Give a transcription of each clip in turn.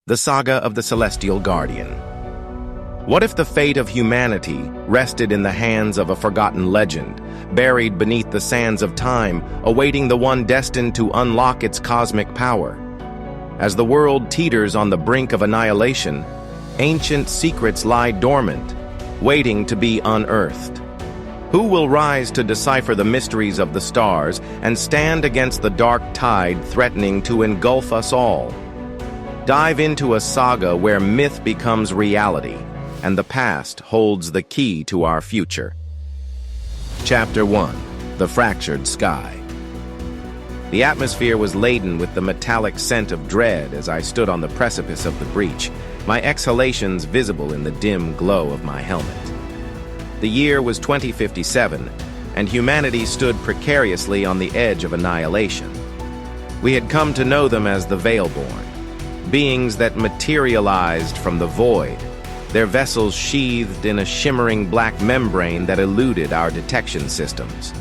The Saga of the Celestial Guardian. What if the fate of humanity rested in the hands of a forgotten legend, buried beneath the sands of time, awaiting the one destined to unlock its cosmic power? As the world teeters on the brink of annihilation, ancient secrets lie dormant, waiting to be unearthed. Who will rise to decipher the mysteries of the stars and stand against the dark tide threatening to engulf us all? Dive into a saga where myth becomes reality, and the past holds the key to our future. Chapter 1. The Fractured Sky. The atmosphere was laden with the metallic scent of dread as I stood on the precipice of the breach, my exhalations visible in the dim glow of my helmet. The year was 2057, and humanity stood precariously on the edge of annihilation. We had come to know them as the Veilborn, beings that materialized from the void, their vessels sheathed in a shimmering black membrane that eluded our detection systems.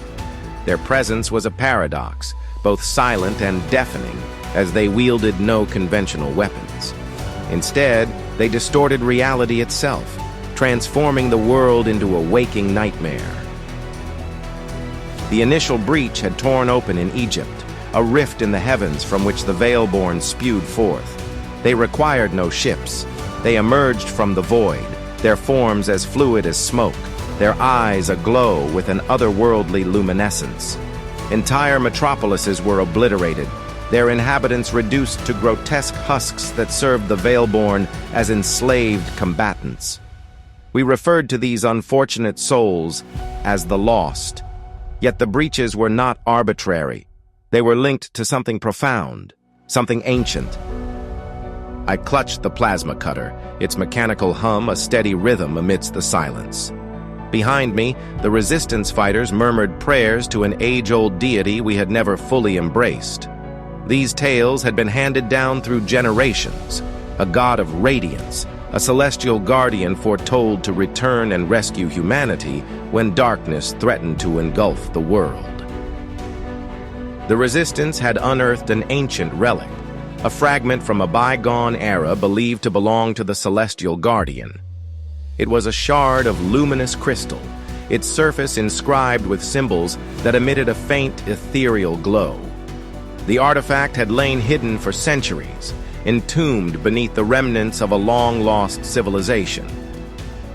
Their presence was a paradox, both silent and deafening, as they wielded no conventional weapons. Instead, they distorted reality itself, transforming the world into a waking nightmare. The initial breach had torn open in Egypt, a rift in the heavens from which the Veilborn spewed forth. They required no ships. They emerged from the void, their forms as fluid as smoke, their eyes aglow with an otherworldly luminescence. Entire metropolises were obliterated, their inhabitants reduced to grotesque husks that served the Veilborn as enslaved combatants. We referred to these unfortunate souls as the Lost. Yet the breaches were not arbitrary. They were linked to something profound, something ancient. I clutched the plasma cutter, its mechanical hum a steady rhythm amidst the silence. Behind me, the resistance fighters murmured prayers to an age-old deity we had never fully embraced. These tales had been handed down through generations, a god of radiance, a celestial guardian foretold to return and rescue humanity when darkness threatened to engulf the world. The resistance had unearthed an ancient relic, a fragment from a bygone era believed to belong to the Celestial Guardian. It was a shard of luminous crystal, its surface inscribed with symbols that emitted a faint, ethereal glow. The artifact had lain hidden for centuries, entombed beneath the remnants of a long-lost civilization.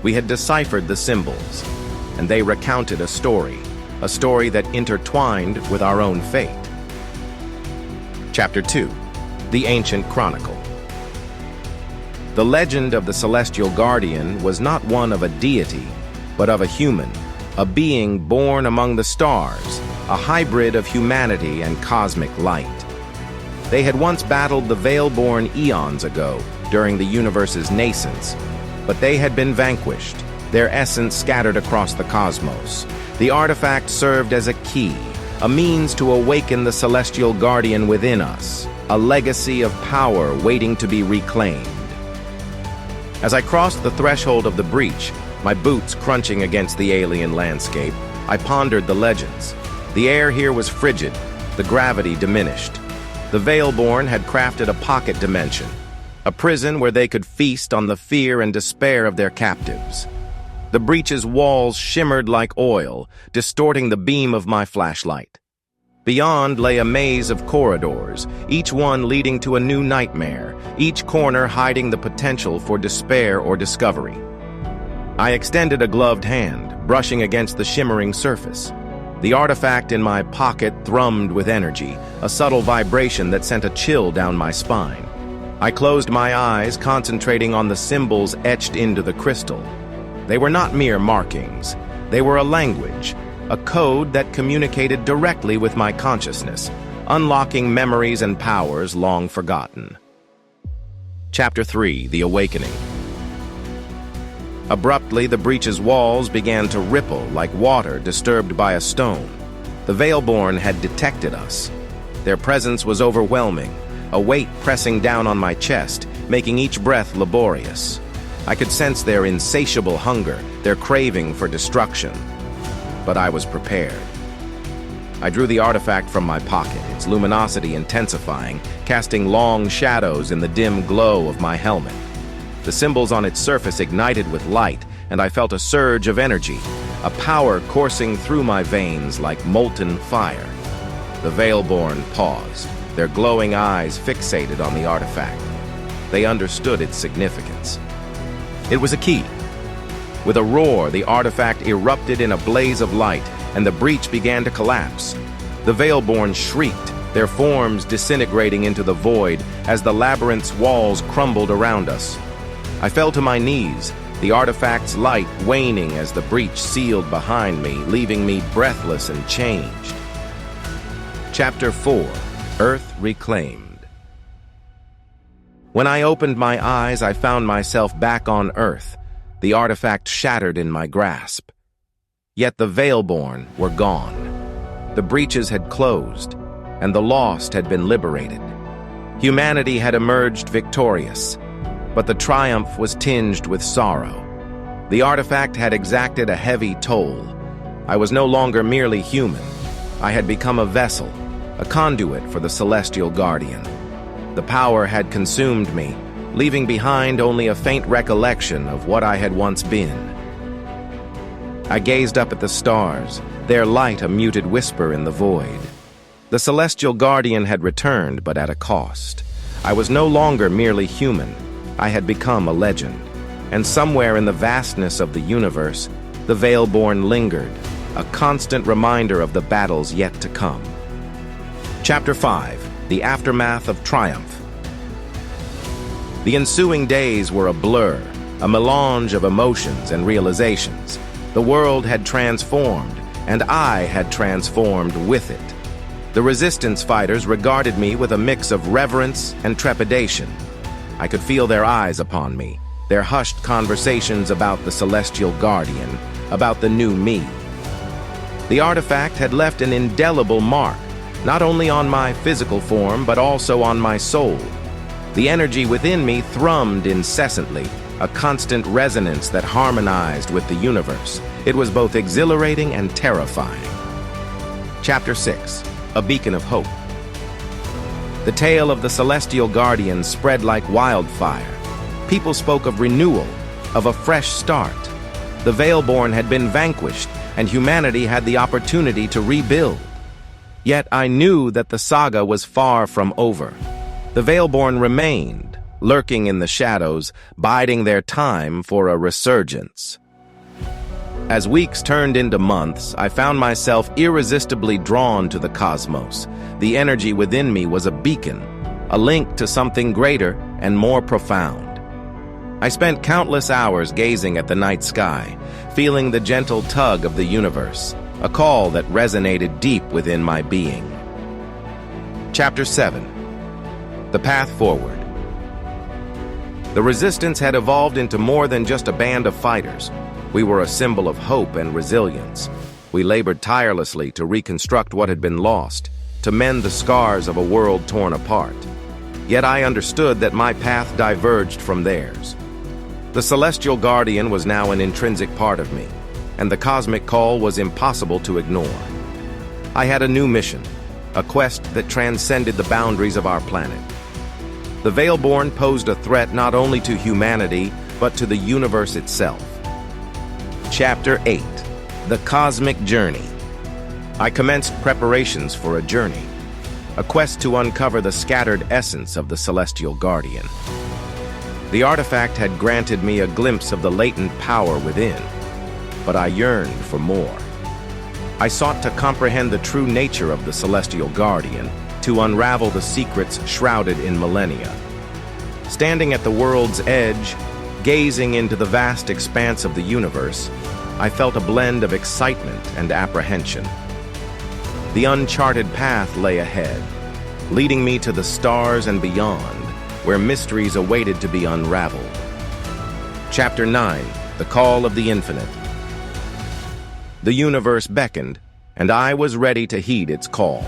We had deciphered the symbols, and they recounted a story that intertwined with our own fate. Chapter 2. The Ancient Chronicle. The legend of the Celestial Guardian was not one of a deity, but of a human, a being born among the stars, a hybrid of humanity and cosmic light. They had once battled the Veilborn eons ago, during the universe's nascence, but they had been vanquished, their essence scattered across the cosmos. The artifact served as a key, a means to awaken the Celestial Guardian within us, a legacy of power waiting to be reclaimed. As I crossed the threshold of the breach, my boots crunching against the alien landscape, I pondered the legends. The air here was frigid, the gravity diminished. The Veilborn had crafted a pocket dimension, a prison where they could feast on the fear and despair of their captives. The breach's walls shimmered like oil, distorting the beam of my flashlight. Beyond lay a maze of corridors, each one leading to a new nightmare, each corner hiding the potential for despair or discovery. I extended a gloved hand, brushing against the shimmering surface. The artifact in my pocket thrummed with energy, a subtle vibration that sent a chill down my spine. I closed my eyes, concentrating on the symbols etched into the crystal. They were not mere markings. They were a language, a code that communicated directly with my consciousness, unlocking memories and powers long forgotten. Chapter 3. The Awakening. Abruptly, the breach's walls began to ripple like water disturbed by a stone. The Veilborn had detected us. Their presence was overwhelming, a weight pressing down on my chest, making each breath laborious. I could sense their insatiable hunger, their craving for destruction. But I was prepared. I drew the artifact from my pocket, its luminosity intensifying, casting long shadows in the dim glow of my helmet. The symbols on its surface ignited with light, and I felt a surge of energy, a power coursing through my veins like molten fire. The Veilborn paused, their glowing eyes fixated on the artifact. They understood its significance. It was a key. With a roar, the artifact erupted in a blaze of light, and the breach began to collapse. The Veilborn shrieked, their forms disintegrating into the void as the labyrinth's walls crumbled around us. I fell to my knees, the artifact's light waning as the breach sealed behind me, leaving me breathless and changed. Chapter 4: Earth Reclaimed. When I opened my eyes, I found myself back on Earth, the artifact shattered in my grasp. Yet the Veilborn were gone. The breaches had closed, and the lost had been liberated. Humanity had emerged victorious, but the triumph was tinged with sorrow. The artifact had exacted a heavy toll. I was no longer merely human. I had become a vessel, a conduit for the Celestial Guardian. The power had consumed me, leaving behind only a faint recollection of what I had once been. I gazed up at the stars, their light a muted whisper in the void. The Celestial Guardian had returned, but at a cost. I was no longer merely human. I had become a legend. And somewhere in the vastness of the universe, the Veilborn lingered, a constant reminder of the battles yet to come. Chapter 5: The Aftermath of Triumph. The ensuing days were a blur, a melange of emotions and realizations. The world had transformed, and I had transformed with it. The Resistance fighters regarded me with a mix of reverence and trepidation. I could feel their eyes upon me, their hushed conversations about the Celestial Guardian, about the new me. The artifact had left an indelible mark, not only on my physical form, but also on my soul. The energy within me thrummed incessantly, a constant resonance that harmonized with the universe. It was both exhilarating and terrifying. Chapter 6: A Beacon of Hope. The tale of the Celestial Guardian spread like wildfire. People spoke of renewal, of a fresh start. The Veilborn had been vanquished, and humanity had the opportunity to rebuild. Yet I knew that the saga was far from over. The Veilborn remained, lurking in the shadows, biding their time for a resurgence. As weeks turned into months, I found myself irresistibly drawn to the cosmos. The energy within me was a beacon, a link to something greater and more profound. I spent countless hours gazing at the night sky, feeling the gentle tug of the universe, a call that resonated deep within my being. Chapter 7: The Path Forward. The Resistance had evolved into more than just a band of fighters. We were a symbol of hope and resilience. We labored tirelessly to reconstruct what had been lost, to mend the scars of a world torn apart. Yet I understood that my path diverged from theirs. The Celestial Guardian was now an intrinsic part of me, and the cosmic call was impossible to ignore. I had a new mission, a quest that transcended the boundaries of our planet. The Veilborn posed a threat not only to humanity, but to the universe itself. Chapter 8: The Cosmic Journey. I commenced preparations for a journey, a quest to uncover the scattered essence of the Celestial Guardian. The artifact had granted me a glimpse of the latent power within, but I yearned for more. I sought to comprehend the true nature of the Celestial Guardian, to unravel the secrets shrouded in millennia. Standing at the world's edge, gazing into the vast expanse of the universe, I felt a blend of excitement and apprehension. The uncharted path lay ahead, leading me to the stars and beyond, where mysteries awaited to be unraveled. Chapter 9: The Call of the Infinite. The universe beckoned, and I was ready to heed its call.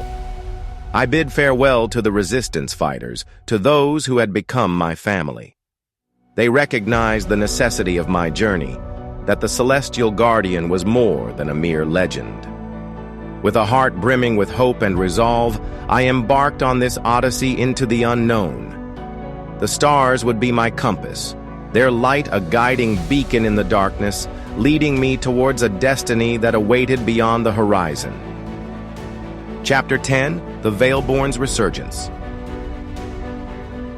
I bid farewell to the Resistance fighters, to those who had become my family. They recognized the necessity of my journey, that the Celestial Guardian was more than a mere legend. With a heart brimming with hope and resolve, I embarked on this odyssey into the unknown. The stars would be my compass, their light a guiding beacon in the darkness, leading me towards a destiny that awaited beyond the horizon. Chapter 10: The Veilborn's Resurgence.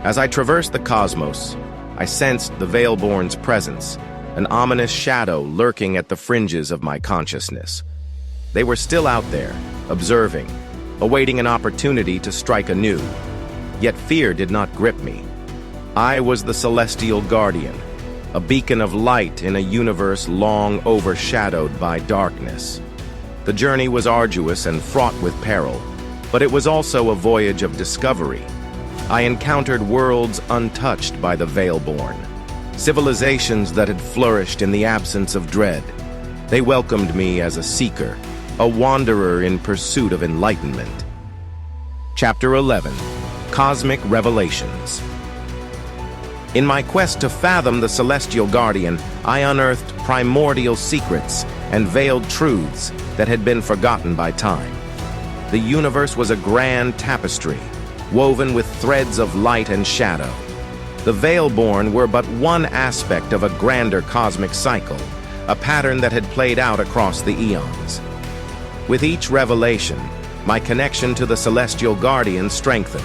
As I traversed the cosmos, I sensed the Veilborn's presence, an ominous shadow lurking at the fringes of my consciousness. They were still out there, observing, awaiting an opportunity to strike anew. Yet fear did not grip me. I was the Celestial Guardian, a beacon of light in a universe long overshadowed by darkness. The journey was arduous and fraught with peril, but it was also a voyage of discovery. I encountered worlds untouched by the Veilborn, civilizations that had flourished in the absence of dread. They welcomed me as a seeker, a wanderer in pursuit of enlightenment. Chapter 11: Cosmic Revelations. In my quest to fathom the Celestial Guardian, I unearthed primordial secrets and veiled truths that had been forgotten by time. The universe was a grand tapestry, woven with threads of light and shadow. The Veilborn were but one aspect of a grander cosmic cycle, a pattern that had played out across the eons. With each revelation, my connection to the Celestial Guardian strengthened.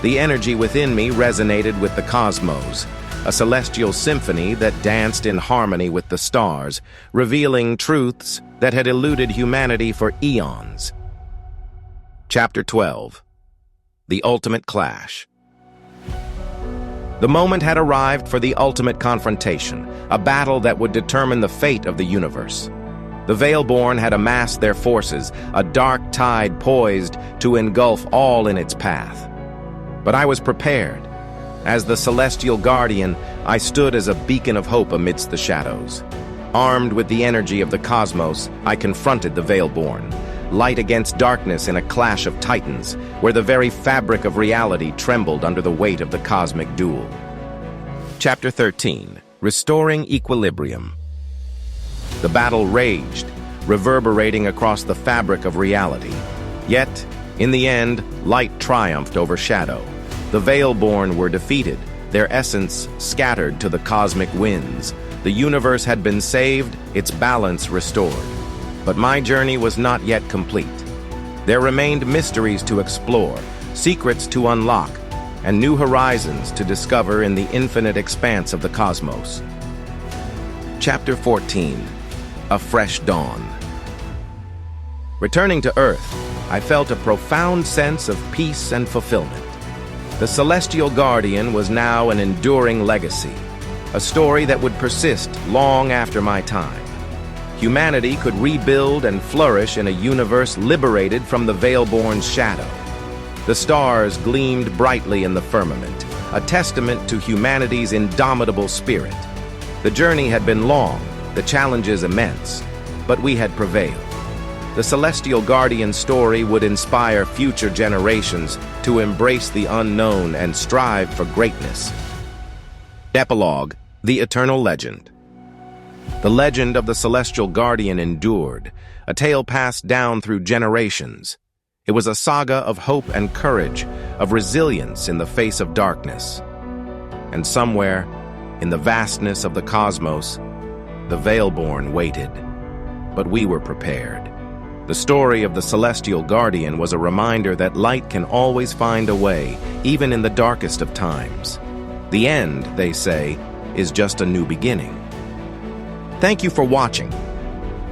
The energy within me resonated with the cosmos, a celestial symphony that danced in harmony with the stars, revealing truths that had eluded humanity for eons. Chapter 12: The Ultimate Clash. The moment had arrived for the ultimate confrontation, a battle that would determine the fate of the universe. The Veilborn had amassed their forces, a dark tide poised to engulf all in its path. But I was prepared. As the Celestial Guardian, I stood as a beacon of hope amidst the shadows. Armed with the energy of the cosmos, I confronted the Veilborn, light against darkness in a clash of titans, where the very fabric of reality trembled under the weight of the cosmic duel. Chapter 13: Restoring Equilibrium. The battle raged, reverberating across the fabric of reality. Yet, in the end, light triumphed over shadow. The Veilborn were defeated, their essence scattered to the cosmic winds. The universe had been saved, its balance restored. But my journey was not yet complete. There remained mysteries to explore, secrets to unlock, and new horizons to discover in the infinite expanse of the cosmos. Chapter 14: A Fresh Dawn. Returning to Earth, I felt a profound sense of peace and fulfillment. The Celestial Guardian was now an enduring legacy, a story that would persist long after my time. Humanity could rebuild and flourish in a universe liberated from the Veilborn's shadow. The stars gleamed brightly in the firmament, a testament to humanity's indomitable spirit. The journey had been long, the challenges immense, but we had prevailed. The Celestial Guardian story would inspire future generations to embrace the unknown and strive for greatness. Epilogue: The Eternal Legend. The legend of the Celestial Guardian endured, a tale passed down through generations. It was a saga of hope and courage, of resilience in the face of darkness. And somewhere, in the vastness of the cosmos, the Veilborn waited. But we were prepared. The story of the Celestial Guardian was a reminder that light can always find a way, even in the darkest of times. The end, they say, is just a new beginning. Thank you for watching.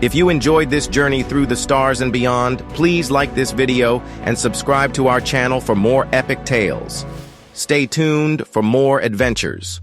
If you enjoyed this journey through the stars and beyond, please like this video and subscribe to our channel for more epic tales. Stay tuned for more adventures.